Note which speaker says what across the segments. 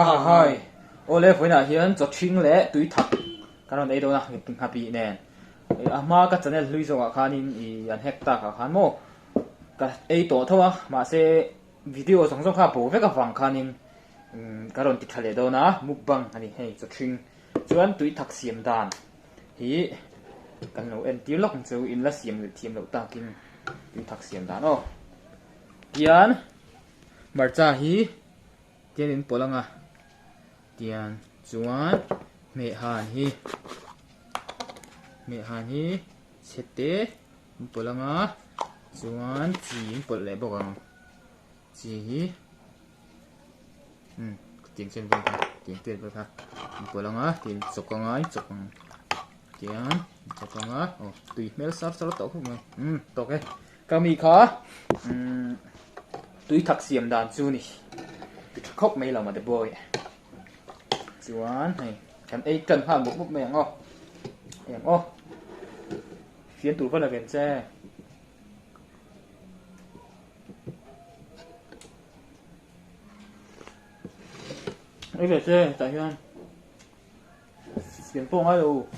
Speaker 1: ha hai ole foi na hian cho thing le tui thak karon ei do na ping happy nen ama ka channel lui zo ka khanin I an hekta ka khan mo ka ei to thowa ma se video song song kha bo ve ka wang khanin karon ti thale do na mukbang ani hei cho thing chuan tui thak siam dan hi kan lo en ti lok chu in la siam le thiam lo takin tui thak siam dan o hian marcha hi tian in polanga tian chuan me han hi sete in polanga chuan chi in pol le bokang chi hi tiếng trên bên ta tiếng tuyệt với ta in polanga tin chokanga chokang tian chokanga tùy mel sar sar to không mày to cái kami kha tùy thak siam dan chu ni khóc mấy lòng mà để bôi chuan này em ấy cần hàng một bút mèng em phiến tủ phân là biển xe ấy về xe tại hiền phiến phong ai đâu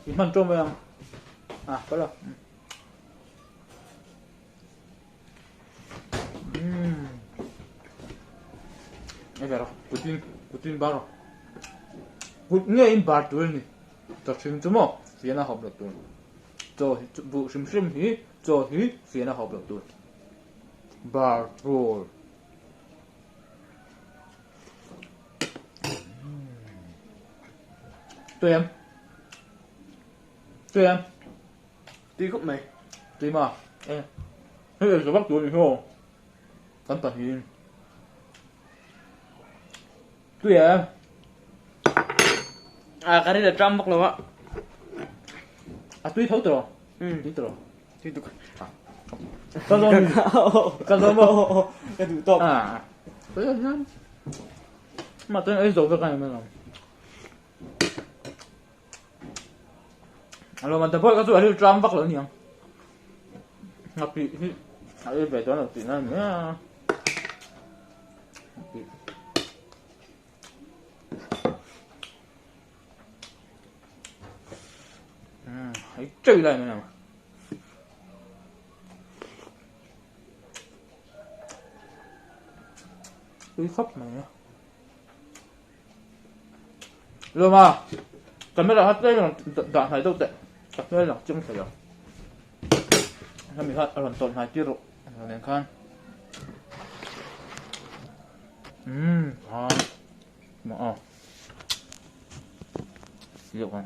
Speaker 1: phiến phân trôm mèng có rồi ấy về rồi Putin bar nghe in bar tuổi này cho chừng chứ mà phía nào học được tuổi cho vụ sim hí cho hí phía nào học được tuổi bar roll tụi em đi khúc mày đi mà em thế là bắt tuổi không cẩn thận hiền tụi em
Speaker 2: cái này là Trump bắt luôn á
Speaker 1: tụi thấu rồi tụi
Speaker 2: con mô cái thủ tục
Speaker 1: tụi em mà tụi ấy rồi cái này mới làm alo mà tập cái tụi ấy Trump bắt luôn nhỉ ngọc bị ấy về đó là tụi nó nữa hãy chơi lại nào tôi khóc mày rồi mà cần biết là hết đây là đoạn này đâu tệ tập đây là chung phải rồi mình hết lần tuần hai tiết rồi nên khan mà được không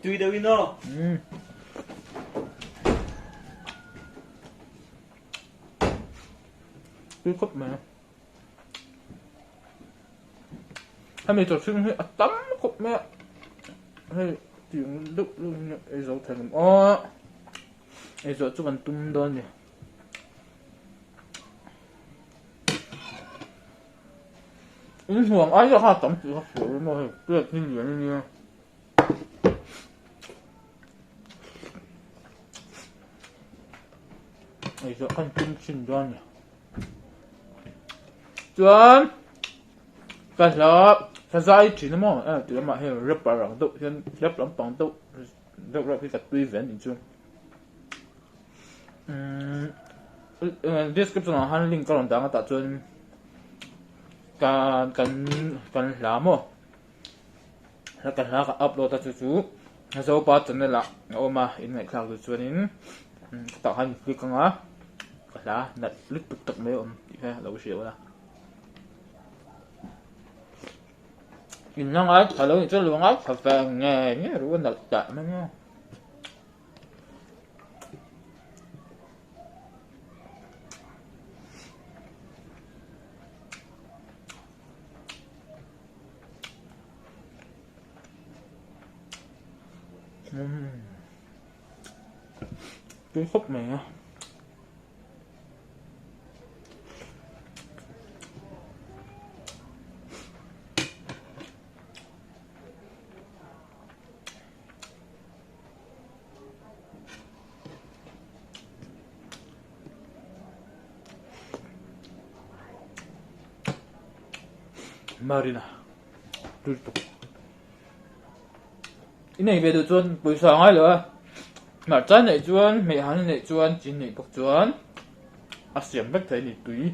Speaker 2: tùy đâu in đâu
Speaker 1: tùy khóc mẹ hay mình tổ chức hay tắm khóc mẹ hay tiếng lúc ấy dấu thành ấy dấu cho bạn tung đơn nhỉห่วง ai cho ha tắm chỉ học phổi mà biết như vậy như ấy cho ăn chung xin đoan nhỉ chuẩn cái là cái giải chỉ nó mà từ mà hay rớp vào lòng tụ hiện rớp lắm bằng tụ rớp cái cái tùy vén thì chưa description là han link còn đang tại chuẩn kan lamo la kan la upload ta chu so pa channel la oma in ngai khak chu chuanin ta han click anga ka la na lik put tak me ti ha lo sheu la in nang ai thalo ni chu luang ai fa fa nge ru na ta ma nge cái khúc này Marina tui tuk inei về được chuan buổi sáng ai nữa mà trái này chuan mẹ hắn này chuan chín này bốc chuan xiêm bách thấy này tùy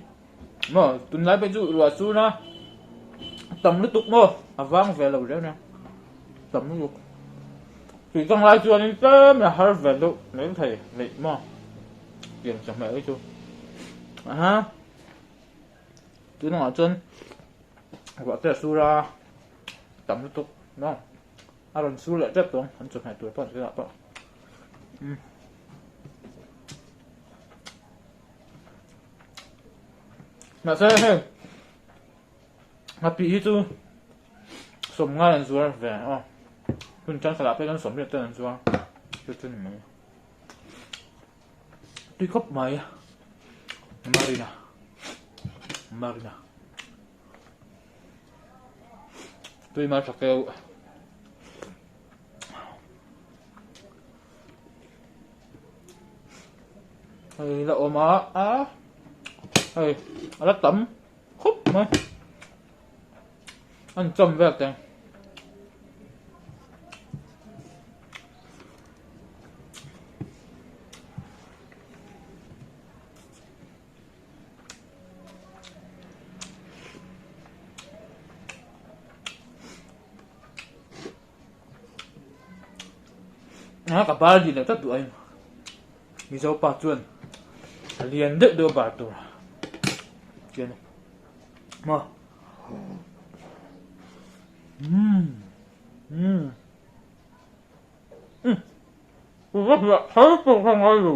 Speaker 1: mà tuần lái bây giờ là su na tầm nó tục mà vang về lâu đấy nè tầm nó tục thì trong lái chuan đi tới mà har về đâu lấy thầy lệ mà tiền chẳng mẹ ấy chú ha chứ nó chuan gọi tên su ra tầm nó tục nó lần su lại rất đúng hắn chụp hai tuổi bọn cái nào bọn mà sao mà bị chú sớm ngay lần xuống vềคุณจันสลับไปกันสมเด็จเตือนชัวจุดจุดไหนตีครบไหมมารีนาตีมาสักเกลเฮ้ยแล้วออกมาเฮ้ยอะไรตั้มครบไหมอันจำแบบจังกับบ้านดีเลยตั้งตัวเองมีเจ้าป่าจวนเรียนเด็กเดือบาตัวเจียนมาว่าแบบใช้ตัวทำไงอยู่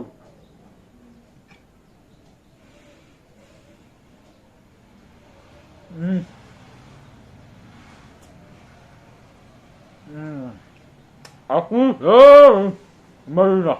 Speaker 1: aku Marina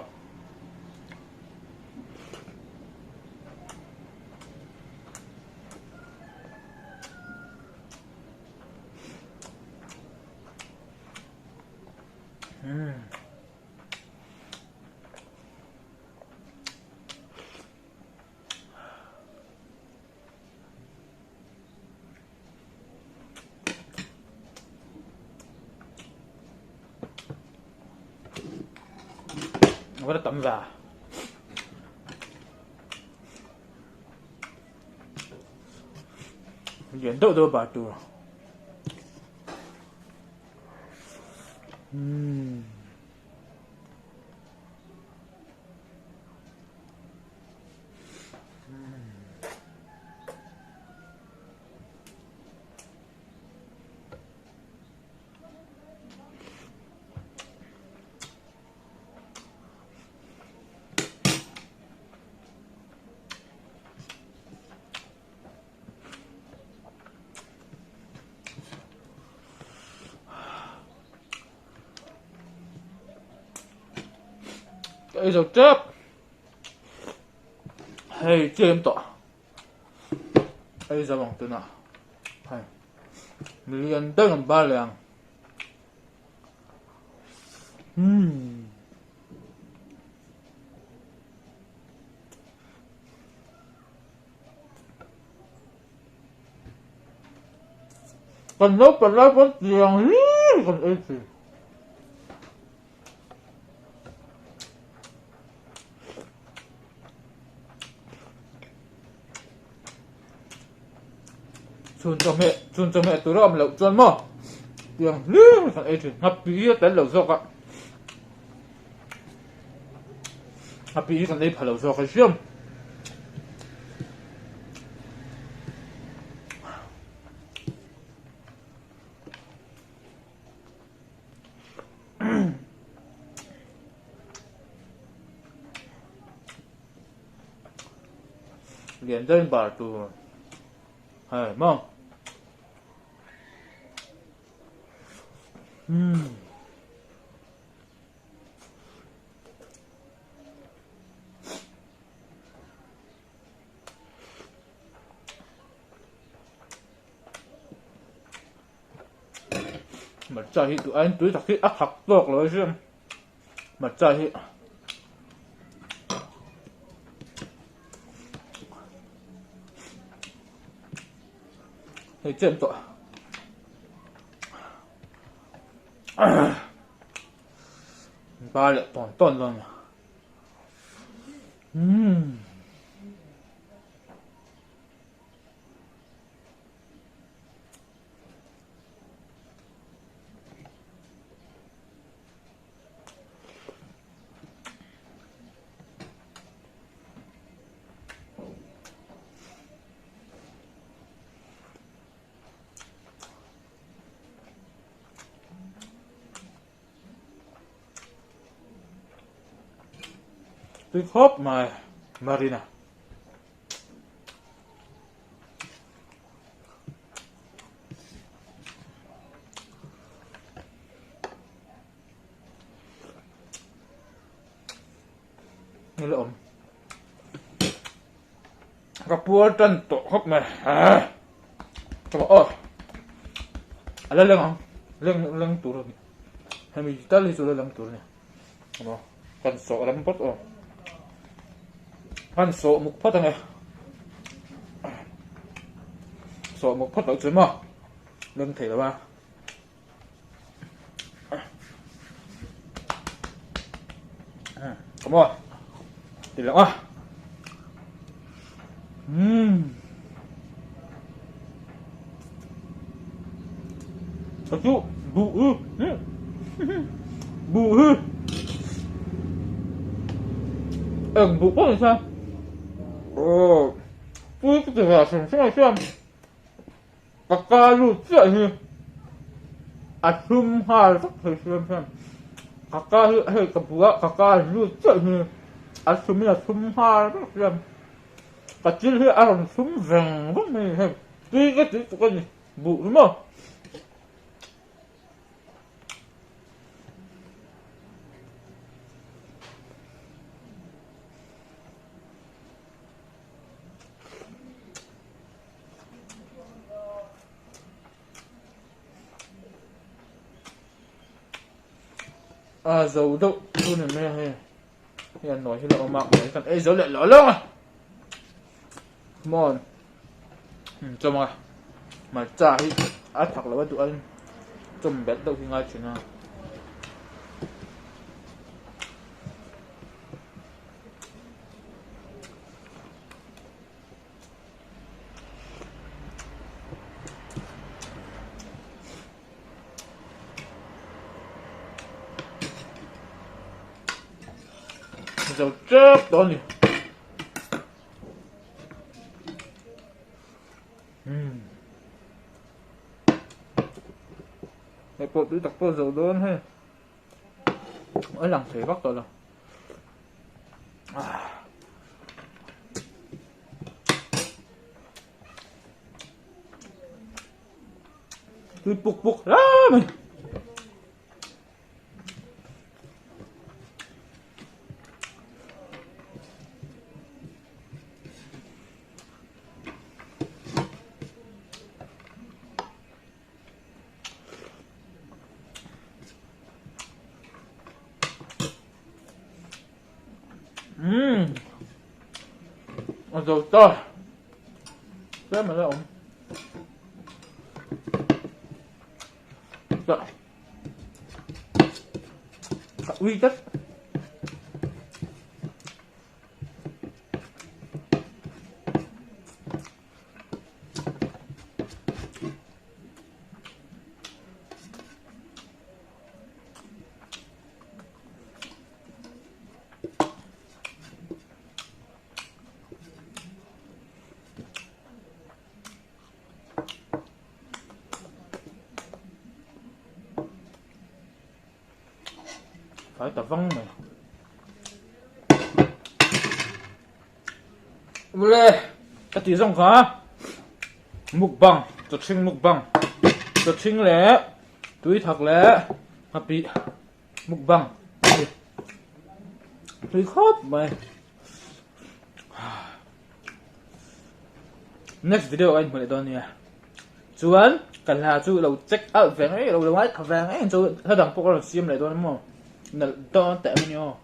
Speaker 1: nó tẩm vào chuyển độ đôi bà tù cái rồi chết hay chém tọa ấy ra bằng từ nào hay liền tới làm ba làng còn lúc còn lại vẫn tiền còn ấy gì chun cho mẹ tôi làm lẩu chun mà tiền liên còn ấy thì happy tới lẩu dọc ạ happy còn ấy phải lẩu dọc cái xiêm liền đến bà tù hay mà mà chạy tụi anh tụi thật khi ác học được rồi chứ mà chạy thì trên tụi ba lệ ton luôn nè. Tôi hốp mà Marina. Ini lo om. Kapur dan tok hop mah. Coba oh. Ada leng om. Leng turun. Kami kita li sudah leng turunnya. Apa? Kan sok lempot oh. Kan sok muk phát này. Sok muk phát ở dưới mà. Lưng thể là ba. Come on. Đi lặng à. Thật chú. Bù hư. Bù hư. Bù có làm sao? Ồ. Ui cái là xem. Kaka lu chạy như. Sum ha rất thời xem. Kaka hay cầm búa kaka lu chạy như. Sum là sum ha rất xem. Cả chín hơi ăn sum vàng rất này hay. Tuy cái gì cái gì bù đúng không? Dầu đâu luôn này mẹ hay hiện nói là ông mạng đấy còn dấu lại lỡ lông à mòn cho mà trả thì thật là bắt tụi anh chùm bét đâu thì ngay chuyện nào dầu chết đó nhỉ. Cái bộ tôi đặt vào dầu đơn hay ở lòng thể góc rồi tôi buộc ra mày. Dầu to thế mà đâu rồi uy chất phải tập văn mày lê cái tí rong khá mục bằng chột sinh lẽ túi thật lẽ hấp bị mục bằng túi khóp mày. Next video anh mới đón nha chú anh cần là chú đầu check out vàng ấy đầu ấy khẩu vàng ấy chú hơi đằng phục là xiêm lại đón đúng không là to tệ nhau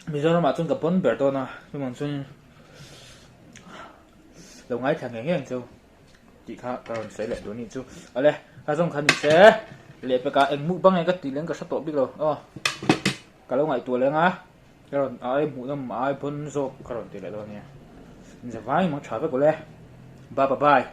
Speaker 1: bây giờ nó mà chung gặp bốn bể to nè nhưng mà chung đầu ấy thằng nghe chú chỉ khá còn sẽ lại đón đi chú ở đây trong khăn sẽ lệไปcả em mũi băng này cái tỷ lên cái sắt tổ biết rồi cả lâu ngày tuổi lên á cái rồi ai mũi nó ai bún rộp cái rồi tỷ lệ rồi nha giờ vay mong trả với cô lẽ bye bye bye